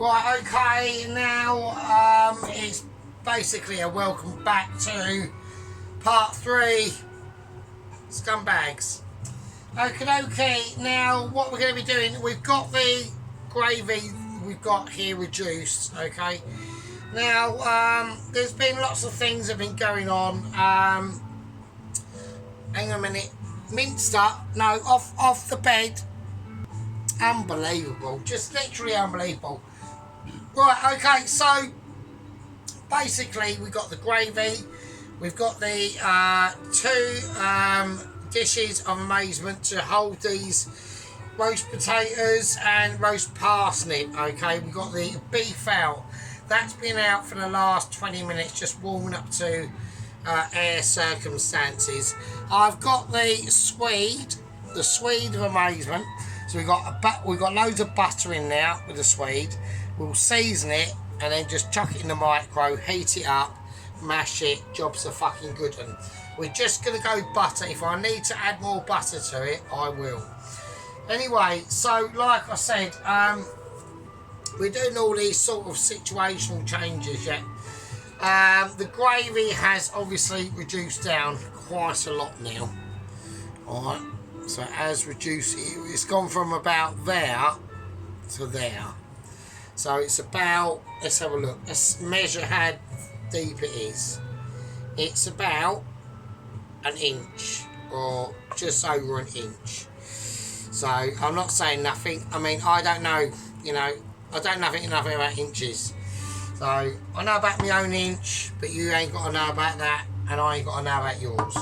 Right, okay, now it's basically a welcome back to part 3, Scumbags. Okay, now what we're going to be doing, we've got the gravy we've got here reduced, okay. Now, there's been lots of things that have been going on. Hang on a minute. Minster, no, off the bed. Unbelievable, just literally unbelievable. Right, okay, so basically we've got the gravy, we've got the 2 dishes of amazement to hold these roast potatoes and roast parsnip. Okay, we've got the beef out, that's been out for the last 20 minutes, just warming up to air circumstances. I've got the Swede of amazement. So we've got loads of butter in there with the Swede. We'll season it and then just chuck it in the micro, heat it up, mash it, job's a fucking good one. We're just going to go butter. If I need to add more butter to it, I will. Anyway, so like I said, we're doing all these sort of situational changes yet. The gravy has obviously reduced down quite a lot now. Alright, so it has reduced, it's gone from about there to there. So it's about, let's have a look, let's measure how deep it is. It's about an inch or just over an inch. So I'm not saying nothing. I mean, I don't know, you know, I don't know nothing about inches. So I know about my own inch, but you ain't got to know about that, and I ain't got to know about yours.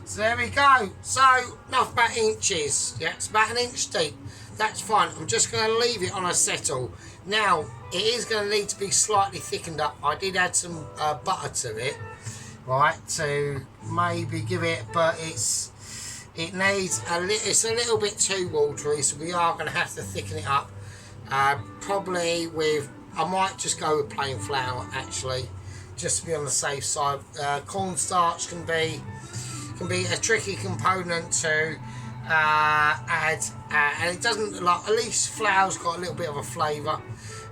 So there we go. So enough about inches. Yeah, it's about an inch deep. That's fine. I'm just going to leave it on a settle. Now, it is going to need to be slightly thickened up. I did add some butter to it, right, to maybe give it, but it's a little bit too watery, so we are going to have to thicken it up. Probably with, I might just go with plain flour actually, just to be on the safe side. Cornstarch can be a tricky component to add, and it doesn't, like, at least flour's got a little bit of a flavour.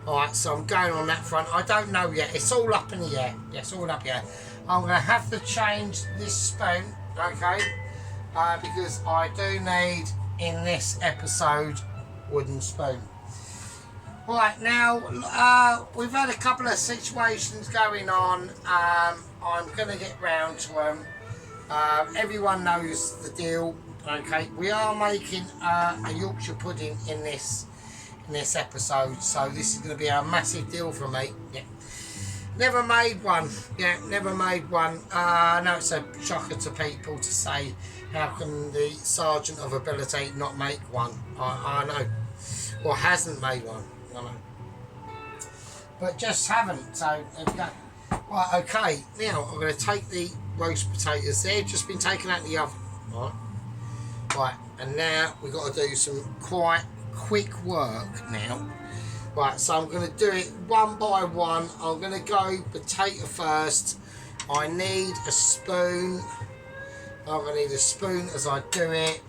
Alright, so I'm going on that front. I don't know yet, it's all up in the air. Yeah, it's all up here. I'm going to have to change this spoon, okay, because I do need, in this episode, wooden spoon. Right, now, we've had a couple of situations going on. I'm going to get round to them. Everyone knows the deal. Okay, we are making a Yorkshire pudding in this episode, so this is going to be a massive deal for me. Yeah, never made one. Yeah, never made one. I know it's a shocker to people to say, how can the Sergeant of Ability not make one? I know, or hasn't made one. I know, but just haven't. So there we go. Right, okay. Now I'm going to take the roast potatoes. They've just been taken out of the oven. Right, and now we've got to do some quite quick work now. Right, so I'm going to do it one by one. I'm going to go potato first. I need a spoon. I'm going to need a spoon as I do it.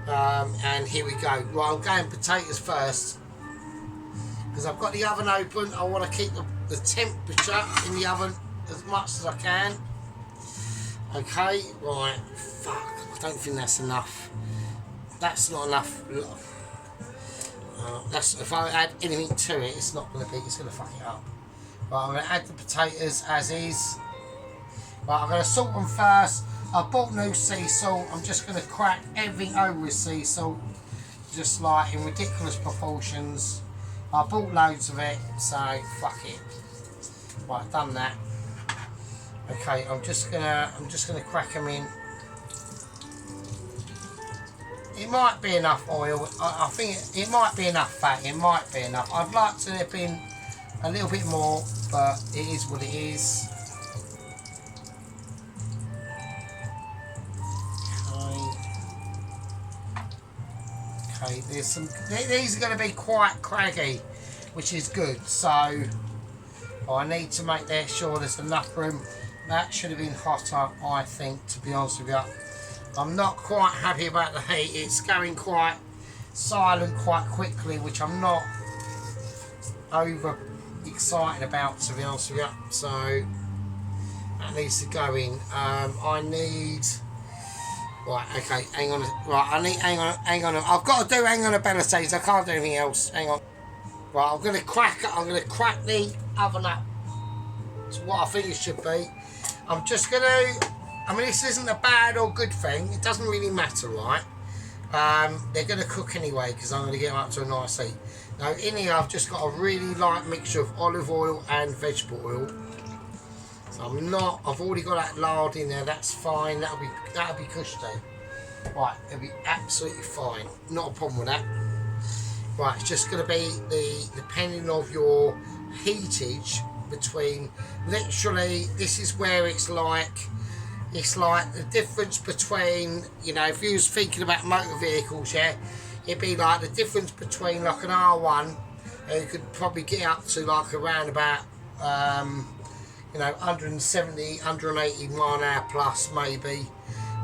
And here we go. Right, I'm going potatoes first, because I've got the oven open. I want to keep the temperature in the oven as much as I can. Okay, right, fuck, I don't think that's enough. That's not enough. That's, if I add anything to it, it's not going to be, it's going to fuck it up. Right, I'm going to add the potatoes as is. Right, I'm going to salt them first. I bought new sea salt. I'm just going to crack everything over with sea salt, just like in ridiculous proportions. I bought loads of it, so fuck it. Right, I've done that. Okay, I'm just gonna crack them in. It might be enough oil. I think it might be enough fat. It might be enough. I'd like to have been a little bit more, but it is what it is. Okay, there's some. These are going to be quite craggy, which is good. So I need to make sure there's enough room. That should have been hotter, I think, to be honest with you. I'm not quite happy about the heat. It's going quite silent quite quickly, which I'm not over excited about, to be honest with you. So that needs to go in. I need. Right, okay, hang on. Right, hang on. I've got to do hang on a Bellases. I can't do anything else. Hang on. Right, I'm gonna crack the oven up to what I think it should be. I'm just gonna. I mean, this isn't a bad or good thing. It doesn't really matter, right? They're gonna cook anyway because I'm gonna get them up to a nice heat. Now in here, I've just got a really light mixture of olive oil and vegetable oil. So I've already got that lard in there. That's fine. That'll be cushy. Right, it'll be absolutely fine. Not a problem with that. Right, it's just going to be depending of your heatage between, literally, this is where it's like the difference between, you know, if you was thinking about motor vehicles, yeah, it'd be like the difference between like an R1, and you could probably get up to like around about, you know, 170, 180 mile an hour plus maybe,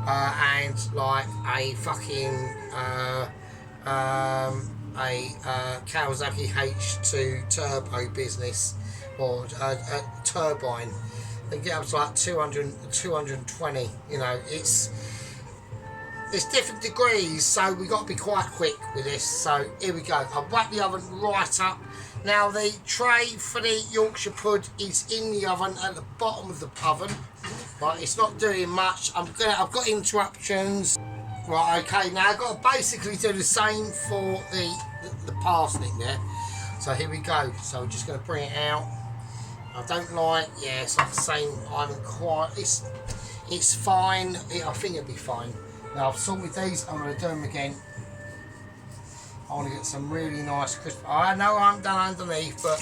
and like a fucking, Kawasaki H2 turbo business or a turbine, and get up to like 200, 220. You know, it's different degrees, so we got to be quite quick with this. So here we go. I've whacked the oven right up. Now the tray for the Yorkshire Pud is in the oven at the bottom of the oven. Right, it's not doing much. I've got interruptions. Right, okay, now I've got to basically do the same for the parsnip there. So here we go. So we're just going to bring it out. I don't like, yeah, it's like the same. I'm quite, it's fine. I think it'll be fine. Now I've salted these. I'm going to do them again. I want to get some really nice crisp. I know I haven't done underneath, but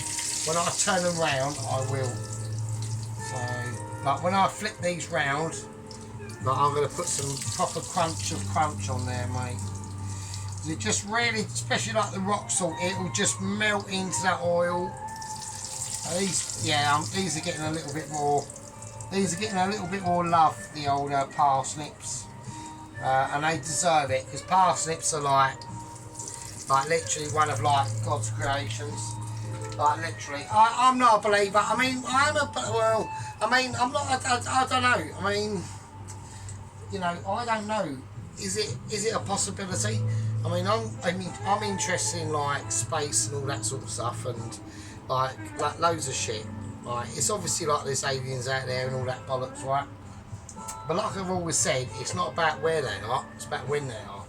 when I turn them round, I will. So, like when I flip these round, like I'm going to put some proper crunch on there, mate. It just really, especially like the rock salt, it will just melt into that oil. These, yeah, these are getting a little bit more. These are getting a little bit more love, the old parsnips, and they deserve it because parsnips are like literally one of like God's creations. Like literally, I'm not a believer. I mean, I'm not. I don't know. I mean, you know, I don't know. Is it a possibility? I mean, I'm interested in like space and all that sort of stuff, and like loads of shit. Like, it's obviously like there's aliens out there and all that bollocks, right? But like I've always said, it's not about where they are; it's about when they are.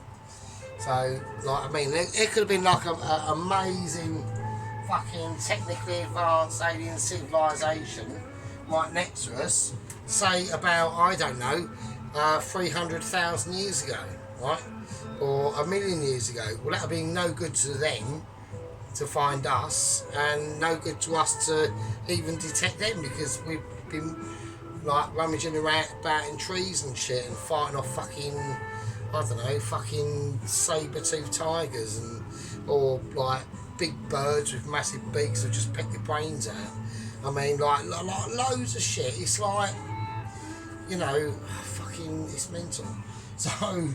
So, like, I mean, it could have been like an amazing, fucking technically advanced alien civilization right next to us, say about, I don't know, 300,000 years ago, right? Or 1,000,000 years ago. Well, that would be no good to them to find us, and no good to us to even detect them, because we've been like rummaging around about in trees and shit and fighting off fucking, I don't know, fucking saber-toothed tigers and or like big birds with massive beaks that just peck your brains out. I mean, like loads of shit. It's like, you know, fucking, it's mental. So,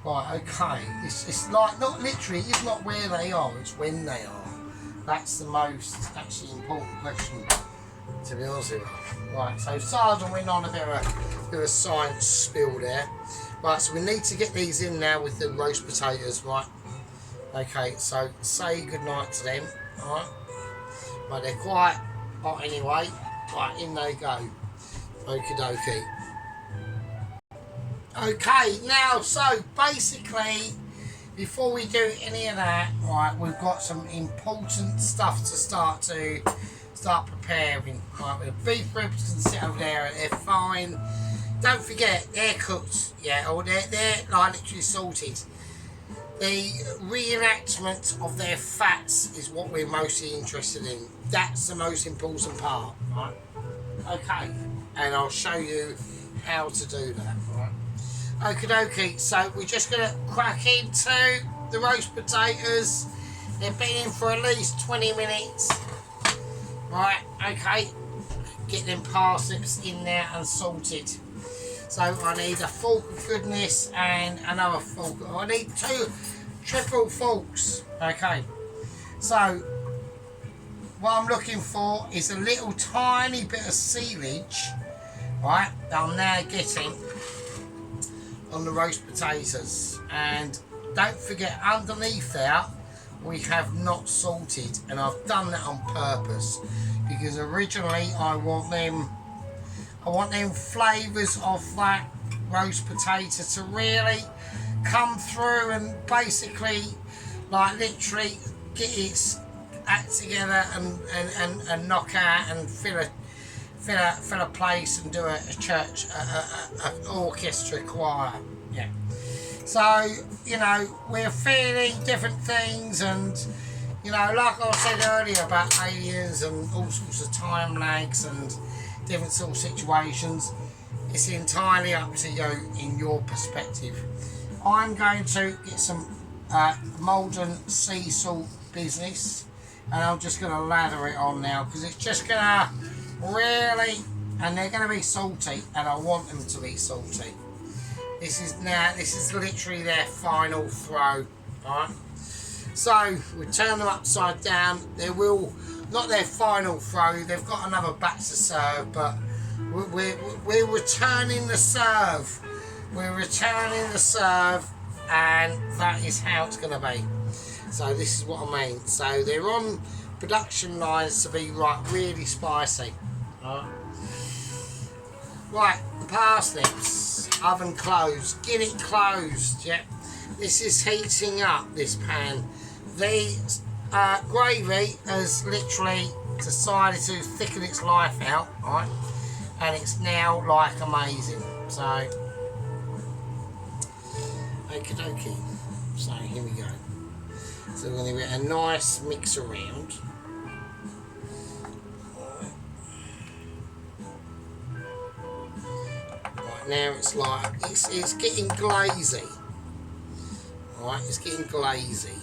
right, okay, it's like, not literally, it's not where they are, it's when they are. That's the most actually important question, to be honest with you. Right, so Sergeant went on a bit of a science spiel there. Right, so we need to get these in now with the roast potatoes, right? Okay, so say goodnight to them, alright? Right, they're quite hot anyway. Right, in they go. Okie dokie. Okay, now, so basically, before we do any of that, right, we've got some important stuff to start preparing. Right, the beef ribs can sit over there, they're fine. Don't forget, they're cooked, yeah, or they're like literally salted. The reenactment of their fats is what we're mostly interested in. That's the most important part, right? Okay, and I'll show you how to do that, right? Okie dokie, so we're just going to crack into the roast potatoes. They've been in for at least 20 minutes. Right, okay. Get them parsnips in there and salted. So I need a fork of goodness and another fork. I need 2 triple forks. Okay. So what I'm looking for is a little tiny bit of sealage, right, that I'm now getting on the roast potatoes. And don't forget, underneath there we have not salted, and I've done that on purpose because originally I want them flavours of that roast potato to really come through and basically, like, literally get its act together and knock out and fill a place and do a church, an orchestra choir. Yeah. So, you know, we're feeling different things, and, you know, like I said earlier about aliens and all sorts of time lags and different sort of situations, it's entirely up to you in your perspective. I'm going to get some Maldon sea salt business, and I'm just going to lather it on now because it's just going to really, and they're going to be salty, and I want them to be salty. This is literally their final throw, alright? So we turn them upside down. They will, not their final throw, they've got another batch to serve, but we're returning the serve. We're returning the serve, and that is how it's going to be. So this is what I mean. So they're on production lines to be really spicy. Alright. Right, the parsnips, oven closed, get it closed, yeah. This is heating up, this pan. The gravy has literally decided to thicken its life out, right? And it's now like amazing. So, okie dokie. So here we go. So we're going to get a nice mix around. Now it's like it's getting glazy. Alright, it's getting glazy.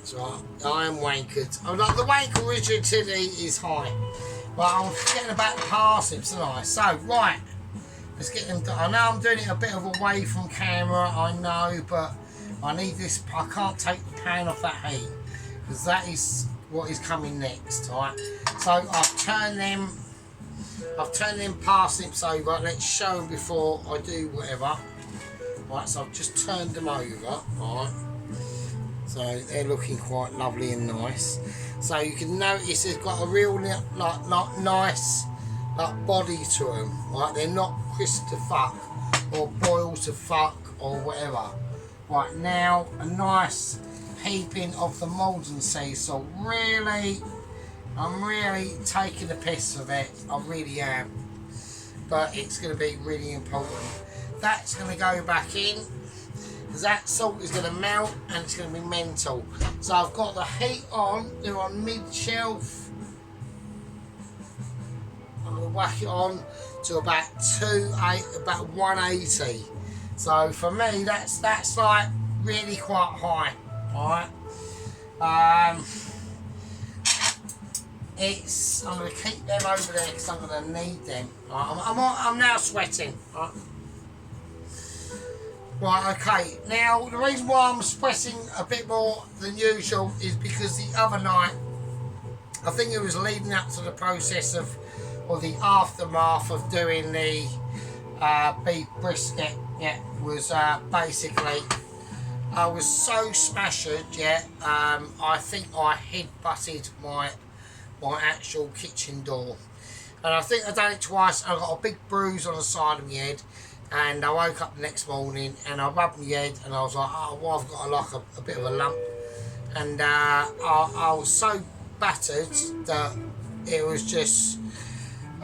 So I am wankered. Oh, like the wank rigidity is high. But I'm forgetting about the parsnips, aren't I? So right, let's get them done. I know I'm doing it a bit of away from camera, I know, but I need this. I can't take the pan off that heat because that is what is coming next, alright? So I've turned them parsnips over. Let's show them before I do whatever. Right, so I've just turned them over, alright? So they're looking quite lovely and nice. So you can notice they've got a real nice body to them, right? They're not crisp to fuck or boiled to fuck or whatever. Right, now a nice heaping of the Maldon sea salt. Really, I'm really taking the piss of it. I really am. But it's going to be really important. That's going to go back in. That salt is going to melt and it's going to be mental. So I've got the heat on. They're on mid-shelf. I'm going to whack it on to about 180. So for me, that's like really quite high. Alright, I'm going to keep them over there because I'm going to need them. I'm now sweating. Right, okay. Now the reason why I'm sweating a bit more than usual is because the other night, I think it was leading up to the process of, or the aftermath of doing the beef brisket. Yeah, was basically. I was so smashed, yeah, I think I head-butted my actual kitchen door. And I think I've done it twice. I got a big bruise on the side of my head, and I woke up the next morning and I rubbed my head and I was like, oh, well, I've got a bit of a lump. And I was so battered that it was just,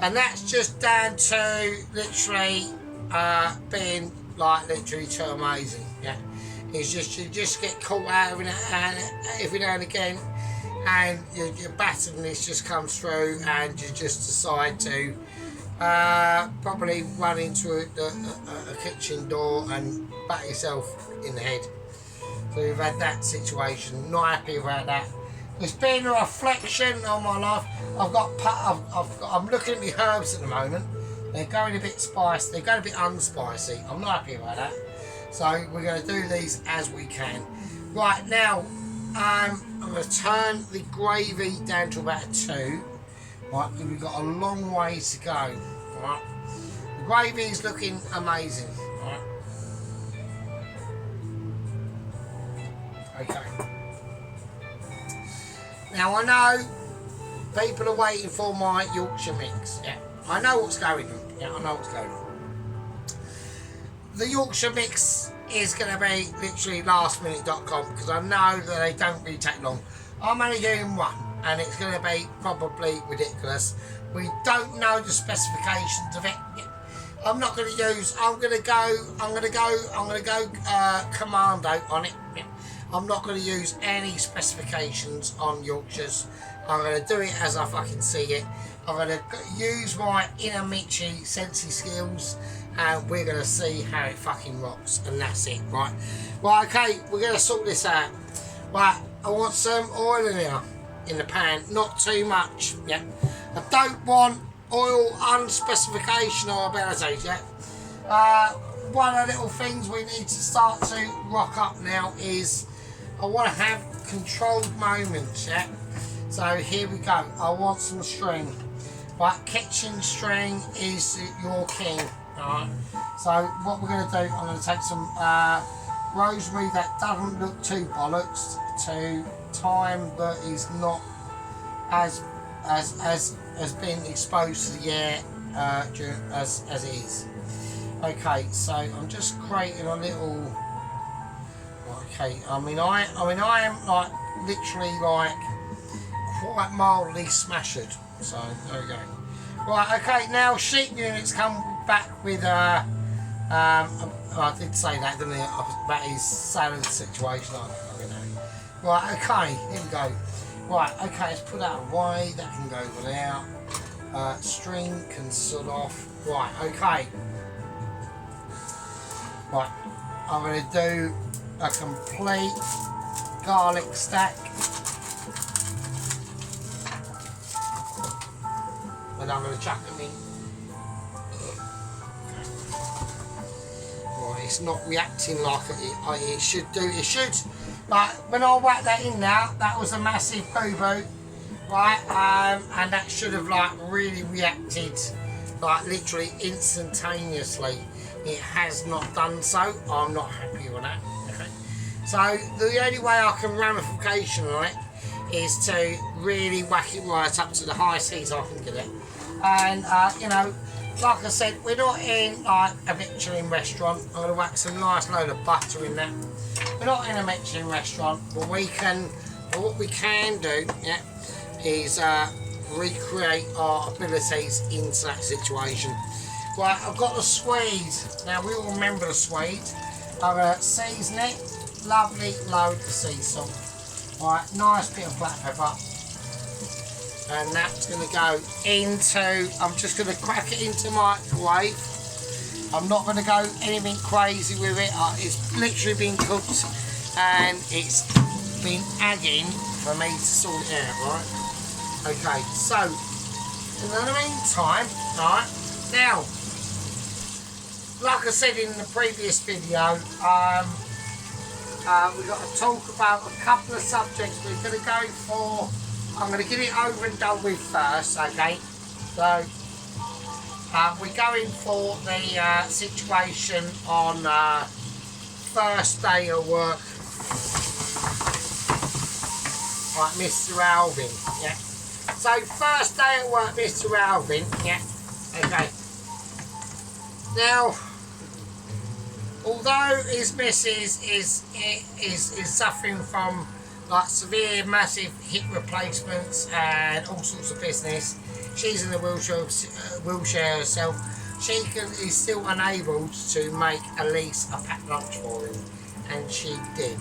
and that's just down to literally being like literally too amazing, yeah. It's just, you just get caught out every now and again, and your batterness just comes through, and you just decide to probably run into a kitchen door and bat yourself in the head. So we've had that situation. Not happy about that. It's been a reflection on my life. I'm looking at my herbs at the moment. They're going a bit spicy. They're going a bit unspicy. I'm not happy about that. So we're going to do these as we can. Right, now I'm going to turn the gravy down to about a 2. Right, we've got a long way to go. Right, the gravy is looking amazing. Right, okay. Now I know people are waiting for my Yorkshire mix. Yeah, I know what's going on. Yeah, I know what's going on. The Yorkshire mix is going to be literally lastminute.com because I know that they don't really take long. I'm only doing one and it's going to be probably ridiculous. We don't know the specifications of it. I'm not going to use. I'm going to go commando on it. I'm not going to use any specifications on Yorkshires. I'm going to do it as I fucking see it. I'm going to use my inner Mitchy sensey skills and we're going to see how it fucking rocks, and that's it, right? Right, okay, we're going to sort this out. Right, I want some oil in here, in the pan, not too much, yeah? I don't want oil unspecification or abilities, yeah? One of the little things we need to start to rock up now is I want to have controlled moments, yeah? So here we go, I want some string. Right, kitchen string is your king. Alright, so what we're going to do, I'm going to take some rosemary that doesn't look too bollocks to thyme that is not as been exposed to the air as it is. Okay, so I'm just creating a little. Okay, I mean I am like literally like quite mildly smashed. So there we go. Right, okay, now sheet units come back with I did say that, didn't I? That is selling situation, I don't know. Right, okay, here we go. Right, okay, let's put that away, that can go without. String can sort off. Right, okay. Right, I'm going to do a complete garlic stack. And I'm going to chuck them in. Right, it's not reacting like it should do. It should, like when I whacked that in now, that was a massive boo-boo, right? And that should have like really reacted, like literally instantaneously. It has not done so. I'm not happy with that. Okay. So the only way I can ramification on it is to really whack it right up to the high seas I can get it. And you know, like I said, we're not in like a Michelin restaurant. I'm going to whack some nice load of butter in there. We're not in a Michelin restaurant, but what we can do, yeah, is recreate our abilities into that situation. Right, I've got the Swede. Now we all remember the Swede. I'm going to season it. Lovely load of sea salt. Right, nice bit of black pepper. And that's going to go into, I'm just going to crack it into microwave. I'm not going to go anything crazy with it. It's literally been cooked and it's been adding for me to sort it out, right? Okay, so in the meantime, right, now, like I said in the previous video, we've got to talk about a couple of subjects. We're going to go for, I'm going to get it over and done with first, okay? So, we're going for the situation on first day of work. Right, Mr. Alvin, yeah? So, first day at work, Mr. Alvin, yeah? Okay. Now, although his missus is suffering from like severe, massive hip replacements and all sorts of business, she's in a wheelchair herself. She is still unable to make at least a packed lunch for him, and she did.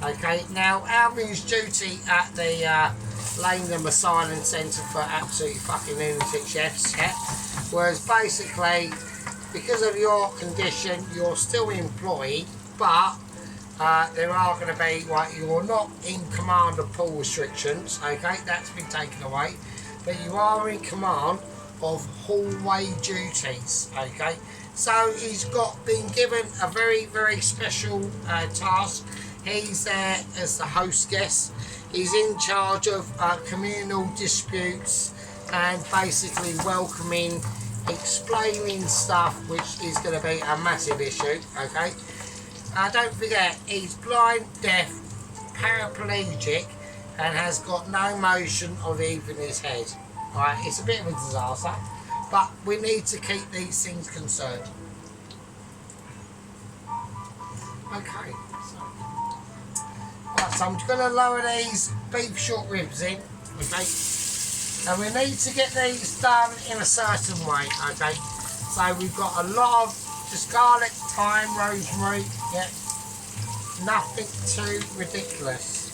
Okay, now Alvin's duty at the Langham Asylum Centre for absolute fucking lunatic chefs, yeah, was basically, because of your condition, you're still employed, but there are going to be, like, you're not in command of pool restrictions, okay, that's been taken away, but you are in command of hallway duties, okay. So he's been given a very, very special task. He's there as the host guest. He's in charge of communal disputes and basically welcoming, explaining stuff, which is going to be a massive issue, okay? Don't forget, he's blind, deaf, paraplegic, and has got no motion of even his head. Alright, it's a bit of a disaster, but we need to keep these things concerned. Okay, so I'm going to lower these beef short ribs in, okay? And we need to get these done in a certain way, okay? So we've got a lot of just garlic, thyme, rosemary, yeah. Nothing too ridiculous.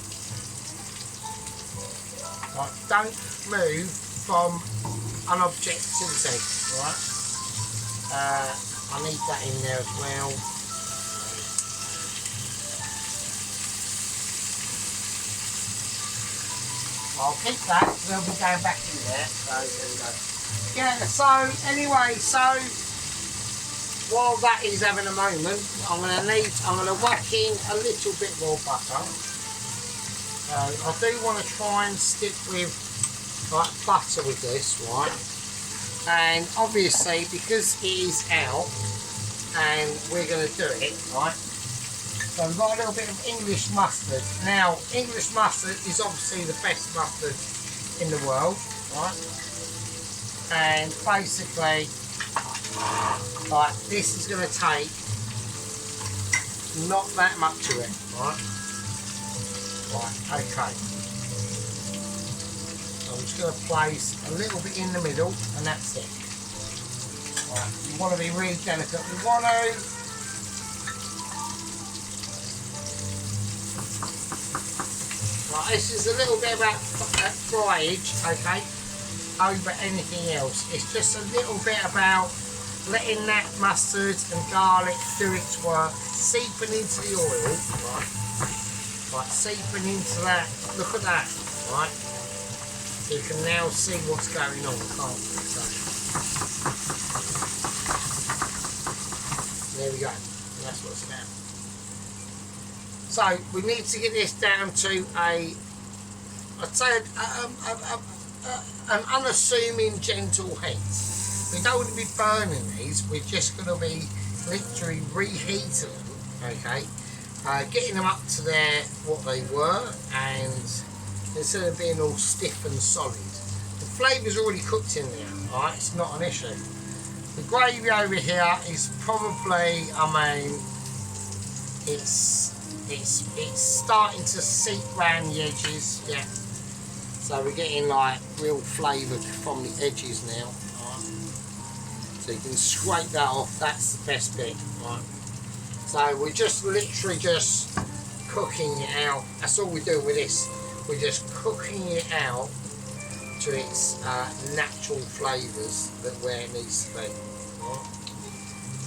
Right, don't move from an objectivity, right? I need that in there as well. I'll keep that, we'll be going back in there. So there we go. Yeah, so anyway, so while that is having a moment, I'm gonna whack in a little bit more butter. I do want to try and stick with like butter with this, right? And obviously because it is out and we're gonna do it, right? So we've got a little bit of English mustard. Now, English mustard is obviously the best mustard in the world, right? And basically, like, this is going to take not that much of it, right? Right, okay. So I'm just going to place a little bit in the middle, and that's it. Right, you want to be really delicate. We want to this is a little bit about fryage, okay, over anything else. It's just a little bit about letting that mustard and garlic do its work, seeping into the oil, right? Right, seeping into that. Look at that, right? You can now see what's going on, can't you? So, there we go. And that's what it's about. So we need to get this down to I'd say an unassuming gentle heat. We don't want to be burning these, we're just going to be literally reheating them, okay? Getting them up to what they were, and instead of being all stiff and solid. The flavour's already cooked in there, alright? It's not an issue. The gravy over here is probably, it's starting to seep around the edges, yeah. So we're getting like real flavour from the edges now, right? So you can scrape that off, that's the best bit, right? So we're just literally just cooking it out. That's all we're doing with this. We're just cooking it out to its natural flavours that where it needs to be, right?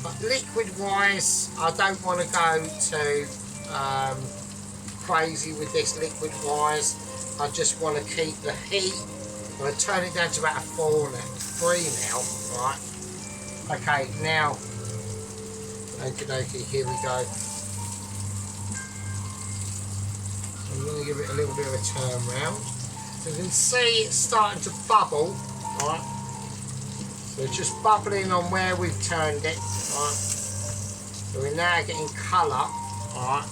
But liquid wise, I don't want to go to crazy with this liquid wise. I just want to keep the heat. I'm going to turn it down to about 3 now, right? Okay, now, okie, here we go. I'm going to give it a little bit of a turn round. So you can see it's starting to bubble, right? So it's just bubbling on where we've turned it, right? So we're now getting colour, right,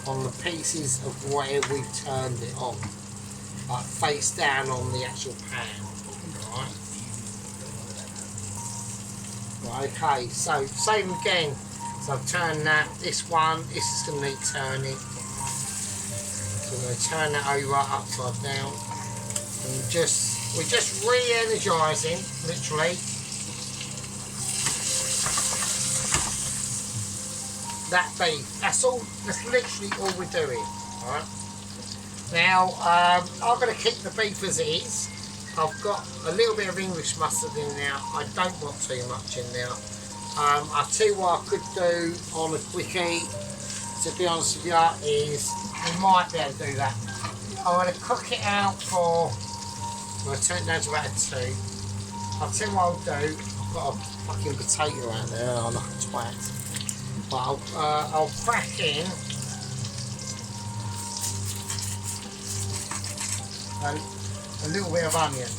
on the pieces of where we've turned it on, like face down on the actual pan, right? Right, okay, so same again. So I've turned that. This is going to need turning. So I'm going to turn that over upside down, and we're just re-energising, literally. That beef. That's literally all we're doing. Alright. Now, I'm going to keep the beef as it is. I've got a little bit of English mustard in there. I don't want too much in there. I'll tell you what I could do on a quickie, to be honest with you, is we might be able to do that. I'm going to cook it out for, I'm going to turn it down to about a 2. I'll tell you what I'll do. I'll got a fucking potato out there. I'm like a twat. But I'll crack in a little bit of onion.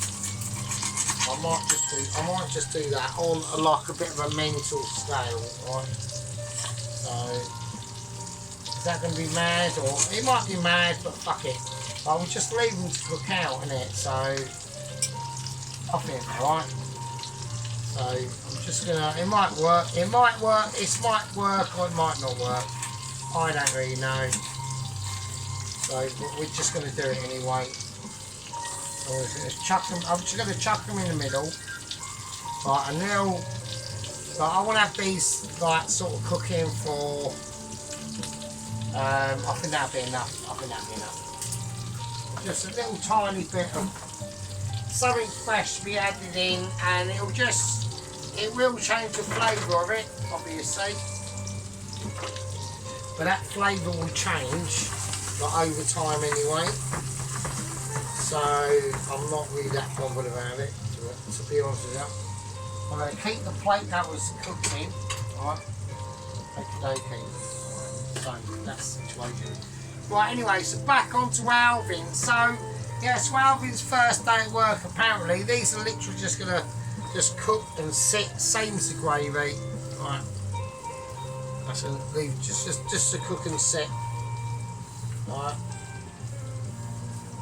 I might just do that on like a bit of a mental scale, right? So is that going to be mad, or it might be mad, but fuck it. I will just leave them to cook out, innit? So I think, alright. So I'm just gonna. It might work. It might work. It might work, or it might not work. I don't really know. So we're just gonna do it anyway. So I'm just gonna chuck them in the middle. Right, and now, like, I want to have these like sort of cooking for. I think that'll be enough. I think that'll be enough. Just a little tiny bit of something fresh to be added in, and it will change the flavour of it, obviously. But that flavour will change like over time anyway. So I'm not really that bothered about it, to be honest with you. I'm going to keep the plate that was cooked in, alright? Okay. So that's the situation. Right, anyway, so back onto Alvin. So, yeah, so Alvin's first day at work, apparently. These are literally just going to just cook and sit, same as the gravy. Right. That's just to cook and sit. Alright.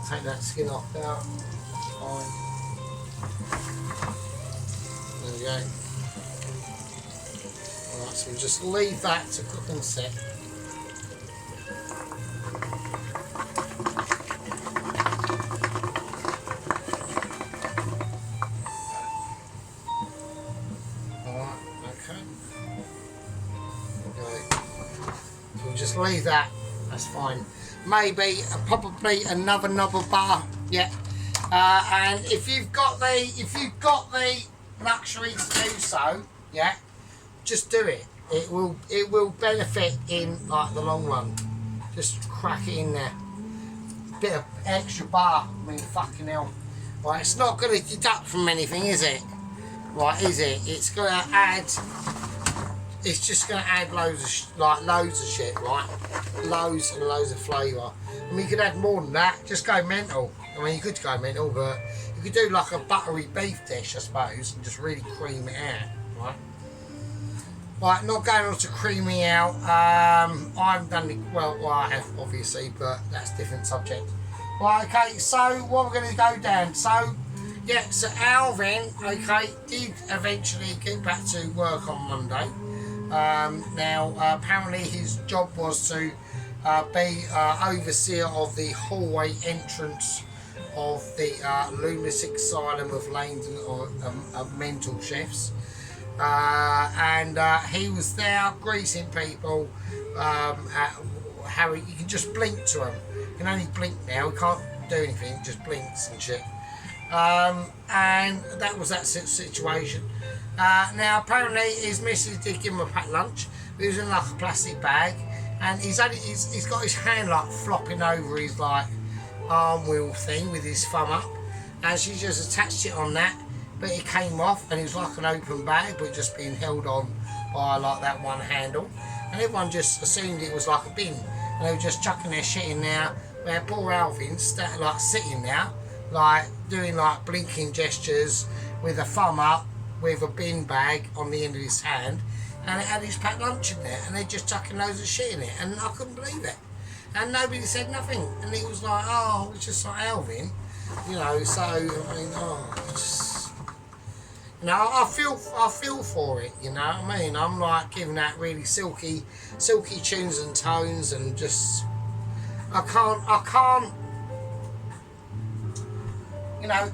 Take that skin off now. Fine. There we go. Alright, so we'll just leave that to cook and sit. Alright, okay. So we'll just leave that, that's fine. Maybe probably another knob of butter, yeah. And if you've got the luxury to do so, yeah, just do it. It will benefit in like the long run. Just crack it in there. Bit of extra butter. I mean, fucking hell. Right, it's not going to deduct from anything, is it? Right, is it? It's going to add. It's just going to add loads of shit, right? Loads and loads of flavour. I mean, you could add more than that. Just go mental. I mean, you could go mental, but you could do like a buttery beef dish, I suppose, and just really cream it out, right? Right, not going on to creamy out. I haven't done it, well, I have, obviously, but that's a different subject. Right, okay, so what we're going to go down. So, yeah, so Alvin, okay, did eventually get back to work on Monday. Now, apparently his job was to be overseer of the hallway entrance of the lunatic asylum of Langdon, or mental chefs. And he was there greeting people. How you can just blink to him. You can only blink now. He can't do anything. He just blinks and shit. And that was that situation. Now apparently his missus did give him a packed lunch. He was in like a plastic bag, and he's got his hand like flopping over his like arm wheel thing with his thumb up, and she just attached it on that. But it came off, and it was like an open bag, but just being held on by like that one handle. And everyone just assumed it was like a bin, and they were just chucking their shit in there. Where poor Alvin like sitting there, like doing like blinking gestures with a thumb up, with a bin bag on the end of his hand, and it had his packed lunch in there, and they're just chucking loads of shit in it, and I couldn't believe it. And nobody said nothing, and he was like, oh, it's just like Alvin, you know. So I mean, just. You know, I feel for it, you know what I mean? I'm like giving that really silky tunes and tones, and just, I can't, you know,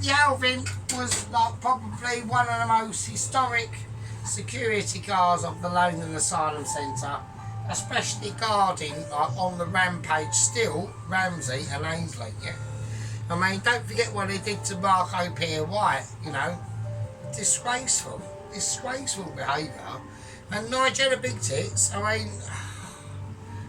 the Alvin was like probably one of the most historic security guards of the London Asylum Centre, especially guarding on the rampage still, Ramsey and Ainsley, yeah. I mean, don't forget what they did to Marco Pierre White, you know. Disgraceful behaviour. And Nigella Big Tits, I mean,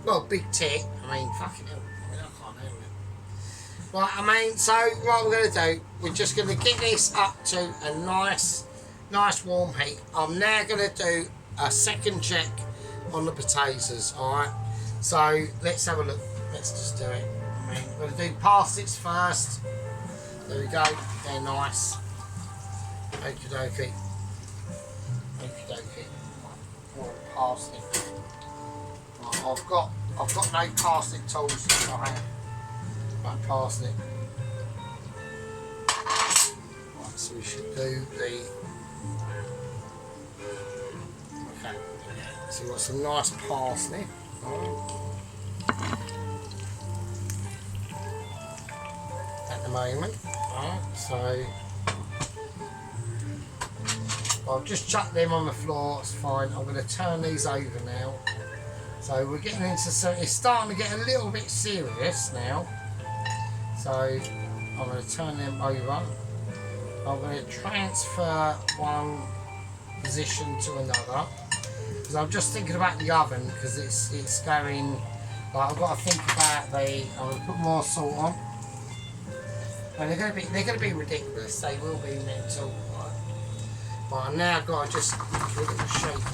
well, big tit, I mean, fucking hell, I mean, I can't handle it. Right, I mean, so what we're going to do, we're just going to get this up to a nice nice warm heat. I'm now going to do a second check on the potatoes, alright? So let's have a look. Let's just do it. We're going to do parsnips first. There we go. They're nice. Okie dokie. Okie dokie. Right, parsnip. Right, I've got no parsnip tools. So I have. Right, parsnip. Right, so we should do the. Okay. So we've got some nice parsnip. At the moment. Right, so I've just chucked them on the floor, it's fine. I'm going to turn these over now. So we're getting into, so it's starting to get a little bit serious now. So I'm going to turn them over. I'm going to transfer one position to another. Because I'm just thinking about the oven, because it's going, like I've got to think about I'm going to put more salt on. And they're going to be ridiculous, they will be mental. But I've now got to just give it a shape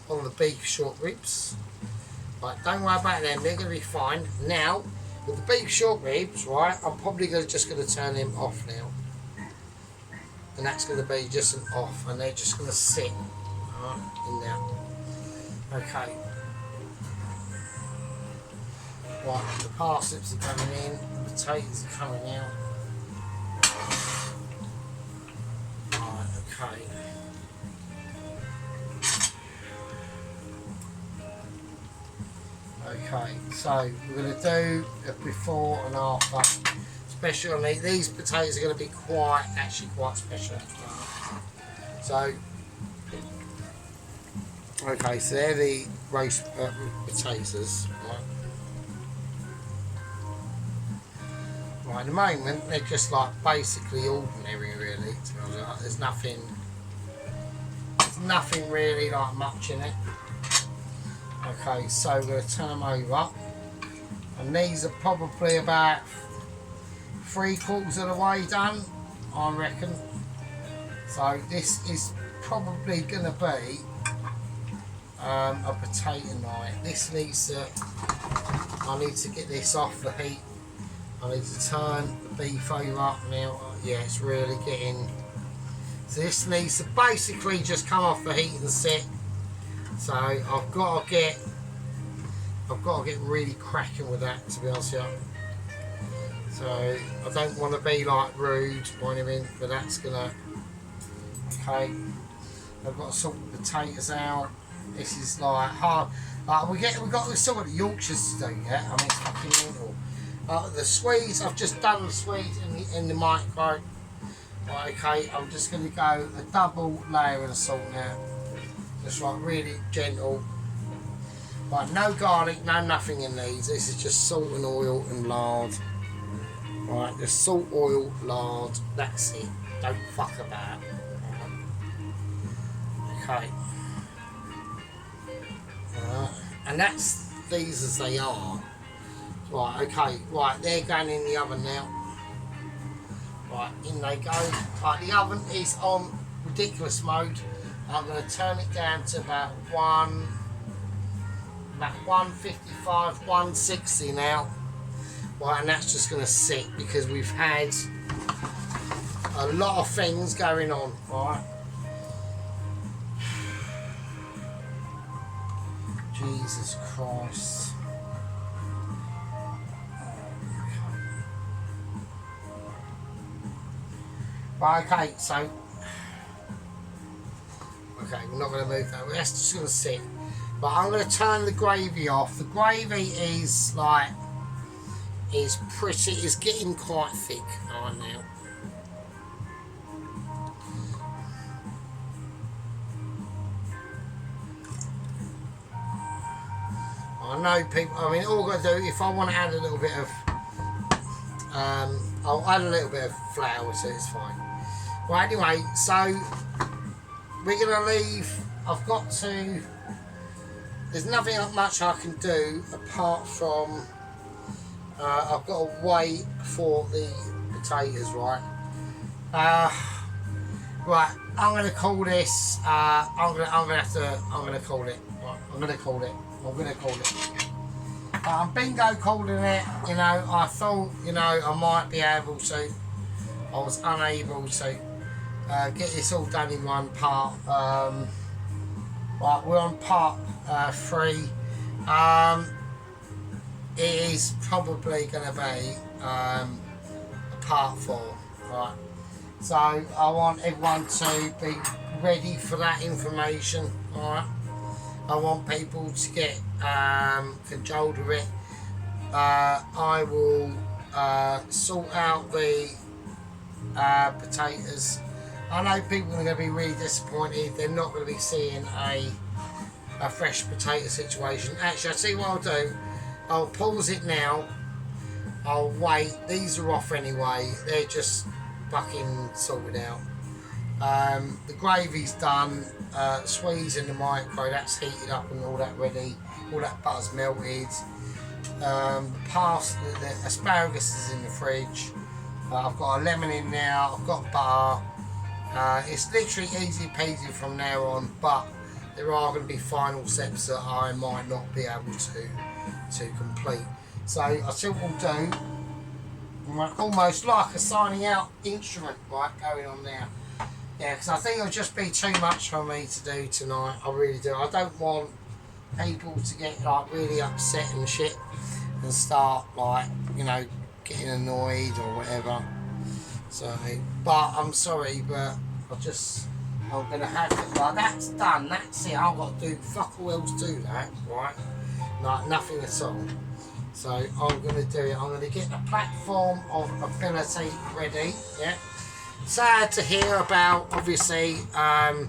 on the beef short ribs. Right, don't worry about them, they're going to be fine. Now, with the beef short ribs, right, I'm probably just going to turn them off now. And that's going to be just an off, and they're just going to sit in there. Okay. Right, the parsnips are coming in, the potatoes are coming out. Right, okay. Okay, so we're going to do a before and after. Especially these potatoes are going to be actually quite special. So, okay, so they're the roast potatoes. Right. Right, at the moment they're just like basically ordinary, really. There's nothing really like much in it. Okay, so we're going to turn them over, and these are probably about 3/4 of the way done, I reckon. So this is probably going to be a potato night. This needs to, I need to get this off the heat. I need to turn the beef over now. Yeah, it's really getting. So this needs to basically just come off the heat and sit. So I've got to get really cracking with that, to be honest with you. So I don't want to be like rude or anything, but that's gonna. Okay, I've got to sort the potatoes out. This is like hard. We've got the sort of Yorkshires to do. Yeah, I mean it's fucking mental. The Swedes, I've just done the Swedes in the micro. Right, okay, I'm just going to go a double layer of salt now. Just like really gentle. Right, no garlic, no nothing in these. This is just salt and oil and lard. Right, just salt, oil, lard. That's it. Don't fuck about. Okay. And that's these as they are. Right, okay, right, they're going in the oven now. Right, in they go. Right, the oven is on ridiculous mode. I'm going to turn it down to about 155, 160 now. Right, and that's just going to sit because we've had a lot of things going on, right? Jesus Christ. Right, okay, so okay, we're not going to move that. That's just going to sit. But I'm going to turn the gravy off. The gravy is like it's getting quite thick right now. I know people. I mean, all I've got to do, if I want to add a little bit of, I'll add a little bit of flour, so it's fine. Right, anyway, so we're going to leave. I've got to. There's nothing much I can do apart from I've got to wait for the potatoes, right? Right, I'm gonna call this. I'm gonna call it. Right, I'm gonna call it. I'm bingo calling it. You know, I thought, you know, I might be able to. I was unable to get this all done in one part. Right, we're on part 3. It is probably going to be part 4. Right. So I want everyone to be ready for that information. Alright. I want people to get control of it. I will sort out the potatoes. I know people are going to be really disappointed. They're not going to be seeing a fresh potato situation. Actually, I'll see what I'll do. I'll pause it now. I'll wait. These are off anyway. They're just fucking sorted out. The gravy's done. Sweete's in the micro. That's heated up and all that ready. All that butter's melted. The asparagus is in the fridge. I've got a lemon in now. I've got butter. It's literally easy peasy from now on, but there are going to be final steps that I might not be able to complete. So I see what we'll do. Almost like a signing out instrument, right, going on now. Yeah, because I think it'll just be too much for me to do tonight. I really do. I don't want people to get like really upset and shit and start like, you know, getting annoyed or whatever. So, but I'm sorry, but I'm gonna have to. Like, that's done. That's it. I've got to do fuck all else to do that, right? Like nothing at all. So I'm going to do it. I'm going to get the platform of ability ready. Yeah. Sad to hear about, obviously, sad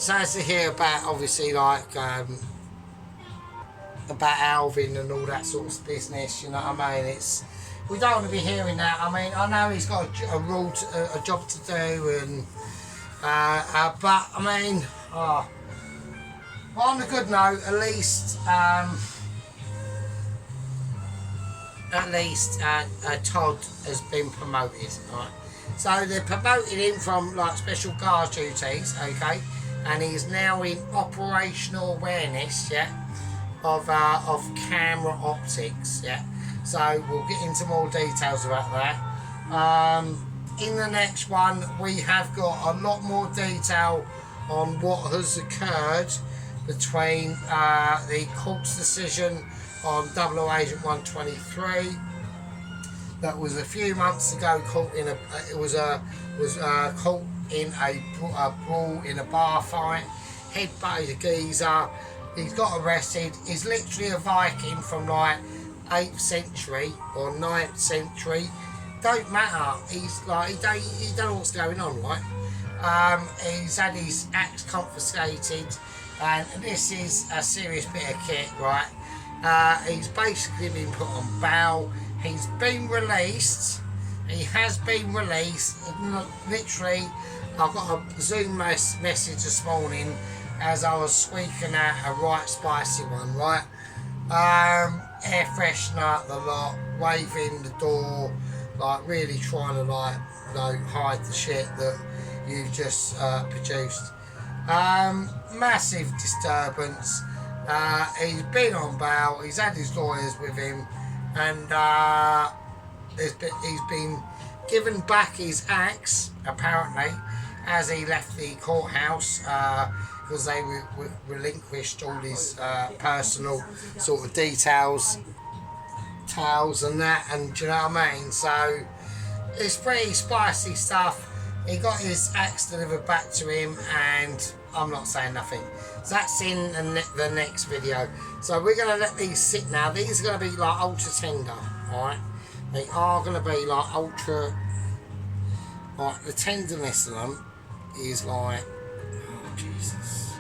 to hear about, obviously, like about Alvin and all that sort of business. You know what I mean? We don't want to be hearing that. I mean, I know he's got a job to do, and but I mean, on a good note, at least Todd has been promoted, right? So they promoted him from like special guard duties, okay, and he's now in operational awareness, yeah, of camera optics, yeah. So we'll get into more details about that. In the next one, we have got a lot more detail on what has occurred between the court's decision on 00 Agent 123 that was a few months ago caught in caught in a brawl in a bar fight, headbutted a geezer. He's got arrested. He's literally a Viking from like 8th century or 9th century. Don't matter. He's like he don't know what's going on, right? He's had his axe confiscated. And this is a serious bit of kit, right? He's basically been put on bail. He's been released. He has been released. Literally, I got a Zoom message this morning as I was squeaking out a right spicy one, right? Air freshener, the lot, waving the door, like really trying to like, you know, hide the shit that you've just produced. Massive disturbance. He's been on bail. He's had his lawyers with him, and he's been given back his axe apparently as he left the courthouse because they relinquished all his personal sort of details, towels and that, and do you know what I mean? So it's pretty spicy stuff. He got his axe delivered back to him, and I'm not saying nothing. So that's in the next video. So we're going to let these sit now. These are going to be like ultra tender, alright? They are going to be like ultra, like the tenderness of them is like, oh Jesus.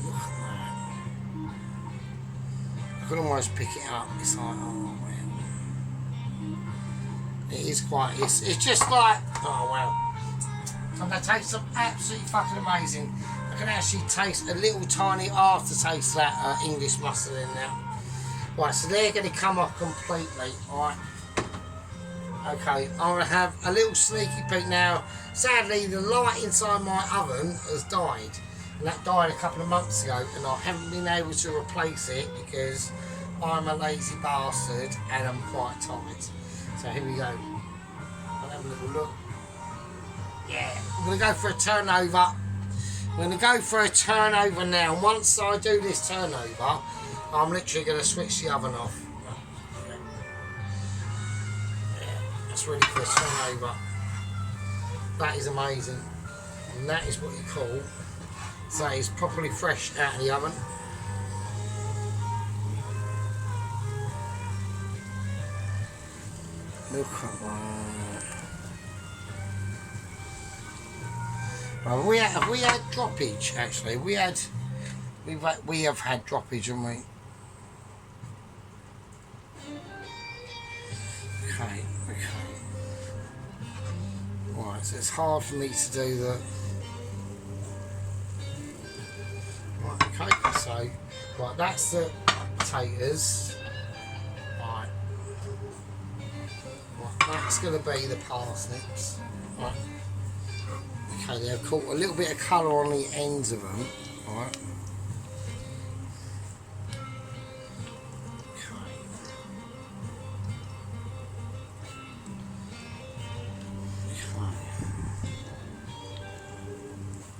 Look at that. I could almost pick it up. It's like, oh wow. It is quite, it's just like, oh wow. And they taste some absolutely fucking amazing. I can actually taste a little tiny aftertaste of that English mustard in there. Right, so they're going to come off completely, alright. Okay, I'm going to have a little sneaky peek now. Sadly, the light inside my oven has died. And that died a couple of months ago, and I haven't been able to replace it because I'm a lazy bastard and I'm quite tired. So here we go. I'll have a little look. Yeah, I'm going to go for a turnover. I'm going to go for a turnover now. And once I do this turnover, I'm literally going to switch the oven off. That's ready for a turnover. That is amazing. And that is what you call, so it's properly fresh out of the oven. Look at that. Well, have we had droppage actually? We have had droppage, haven't we? Okay. Right, so it's hard for me to do that. Right, okay, so right, that's the potatoes. Right, that's going to be the parsnips. Right. Okay, they've caught a little bit of colour on the ends of them. Right.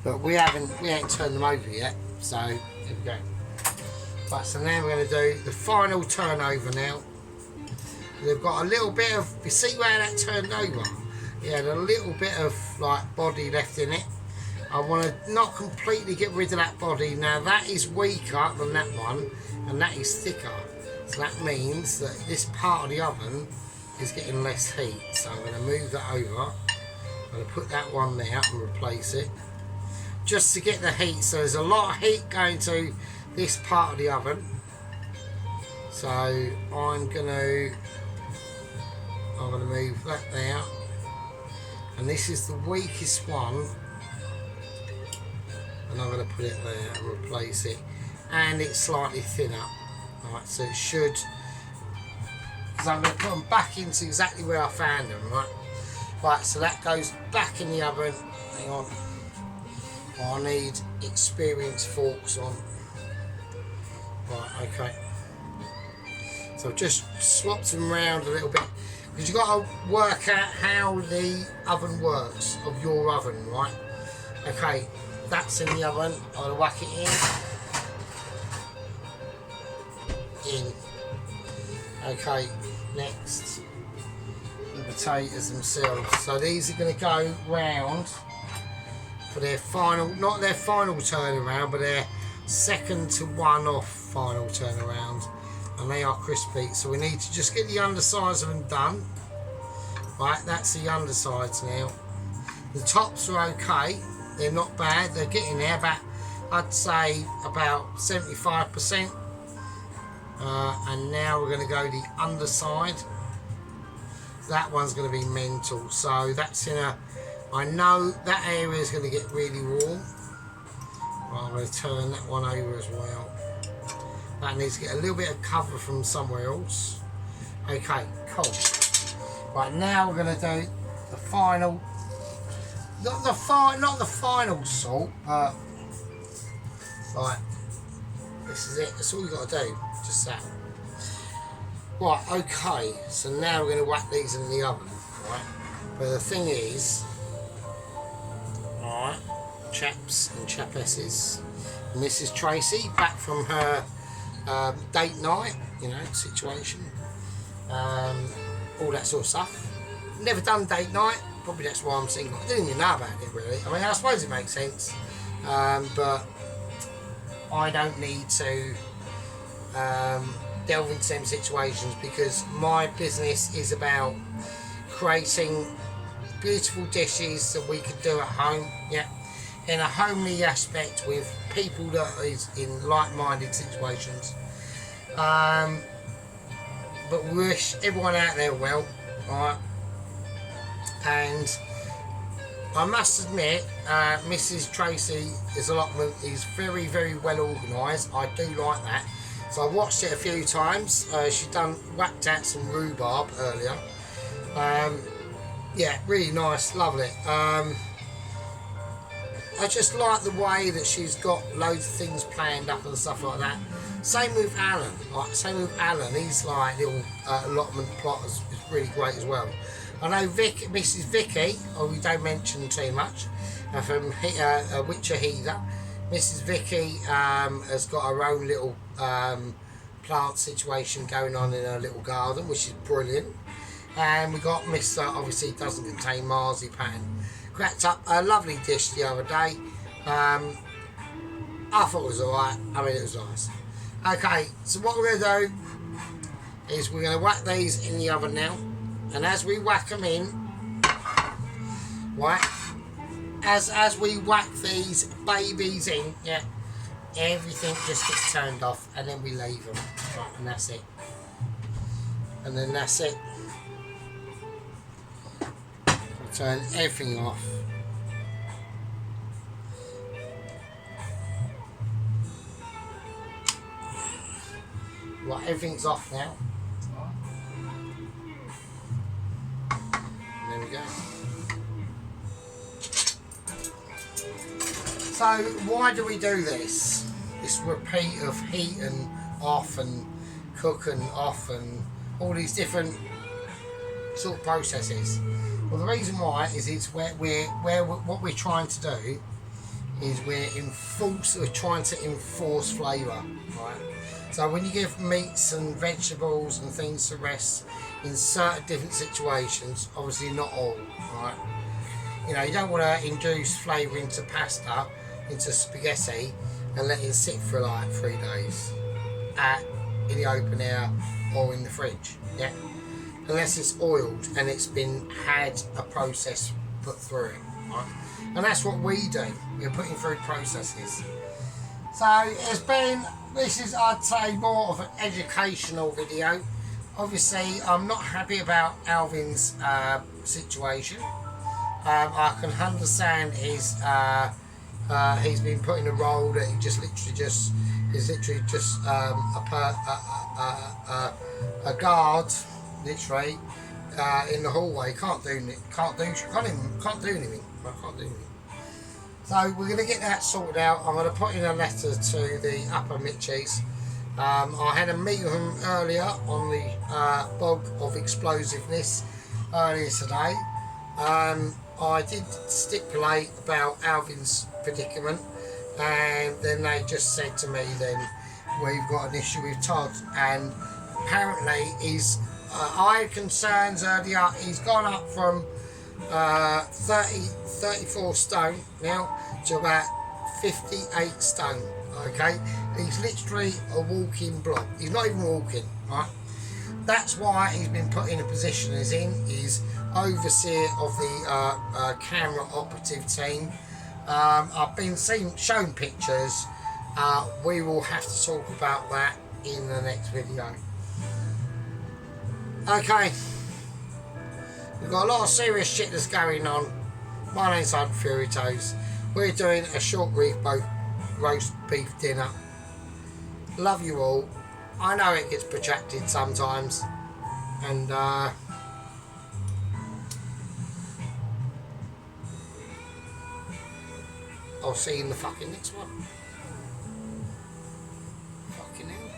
But we ain't turned them over yet, so here we go. Right, so now we're going to do the final turnover now. They've got a little bit of, you see where that turned over? It had a little bit of like body left in it. I want to not completely get rid of that body. Now that is weaker than that one, and that is thicker. So that means that this part of the oven is getting less heat. So I'm going to move that over. I'm going to put that one there and replace it, just to get the heat. So there's a lot of heat going to this part of the oven. So I'm gonna move that there, and this is the weakest one, and I'm going to put it there and replace it, and it's slightly thinner. Right, so it should, because I'm going to put them back into exactly where I found them. Right, so that goes back in the oven. Hang on. I need experienced forks on. Right, okay. So I've just swapped them around a little bit, because you've got to work out how the oven works of your oven, right? Okay, that's in the oven. I'm going to whack it in. Okay, next, the potatoes themselves. So these are going to go round for their final, not their final turnaround, but their second to one off final turnaround, and they are crispy. So we need to just get the undersides of them done. Right, that's the undersides now. The tops are okay, they're not bad, they're getting there, about, I'd say about 75%. And now we're going to go the underside. That one's going to be mental. So that's in a, I know that area is going to get really warm. Right, I'm going to turn that one over as well. That needs to get a little bit of cover from somewhere else. Okay, cool. Right, now we're going to do the final, not the final salt, but right, this is it. That's all you got to do, just that. Right, okay. So now we're going to whack these in the oven, right? But the thing is, alright, chaps and chapesses, Mrs. Tracy back from her date night, situation, all that sort of stuff. Never done date night, probably that's why I'm single. I didn't even know about it really. I mean, I suppose it makes sense, but I don't need to delve into them situations, because my business is about creating beautiful dishes that we could do at home, in a homely aspect with people that is in like-minded situations. But we wish everyone out there well, alright? And I must admit, Mrs. Tracy is very, very well organised. I do like that. So I watched it a few times. She whacked out some rhubarb earlier. Yeah, really nice, lovely. I just like the way that she's got loads of things planned up and stuff like that. Same with Alan. He's like little allotment plot is really great as well. I know Mrs. Vicky, we don't mention too much, from Witcher Heather. Mrs. Vicky has got her own little plant situation going on in her little garden, which is brilliant. And we got Mr. Obviously doesn't contain marzipan. Cracked up a lovely dish the other day. I thought it was alright. I mean, it was nice. Okay, so what we're going to do is we're going to whack these in the oven now. And as we whack them in, right, as we whack these babies in, yeah, everything just gets turned off and then we leave them. Right, and that's it. And then that's it. We'll turn everything off. Right, everything's off now. There we go. So why do we do this? This repeat of heating off and cooking off and all these different sort of processes. Well, the reason why is it's what we're trying to do is we're trying to enforce flavour, right? So when you give meats and vegetables and things to rest in certain different situations, obviously not all, right? You know, you don't want to induce flavour into pasta, into spaghetti, and let it sit for like 3 days in the open air or in the fridge, yeah? Unless it's oiled and it's had a process put through it, right? And that's what we do. We're putting through processes. So this is, I'd say, more of an educational video. Obviously, I'm not happy about Alvin's situation. I can understand he's been put in a role that he is literally just a guard, literally, in the hallway. Can't do anything. So we're going to get that sorted out. I'm going to put in a letter to the Upper Mitchies. I had a meeting with them earlier on the bog of explosiveness earlier today. I did stipulate about Alvin's predicament, and then they just said to me, then we've got an issue with Todd, and apparently I had concerns earlier. He's gone up from 34 stone now to about 58 stone. Okay, he's literally a walking block. He's not even walking, right? That's why he's been put in a position as he's overseer of the camera operative team. I've been shown pictures. We will have to talk about that in the next video. Okay, we've got a lot of serious shit that's going on. My name's Hunt Fury Toes. We're doing a short reef roast beef dinner. Love you all. I know it gets protracted sometimes, and I'll see you in the fucking next one. Fucking hell.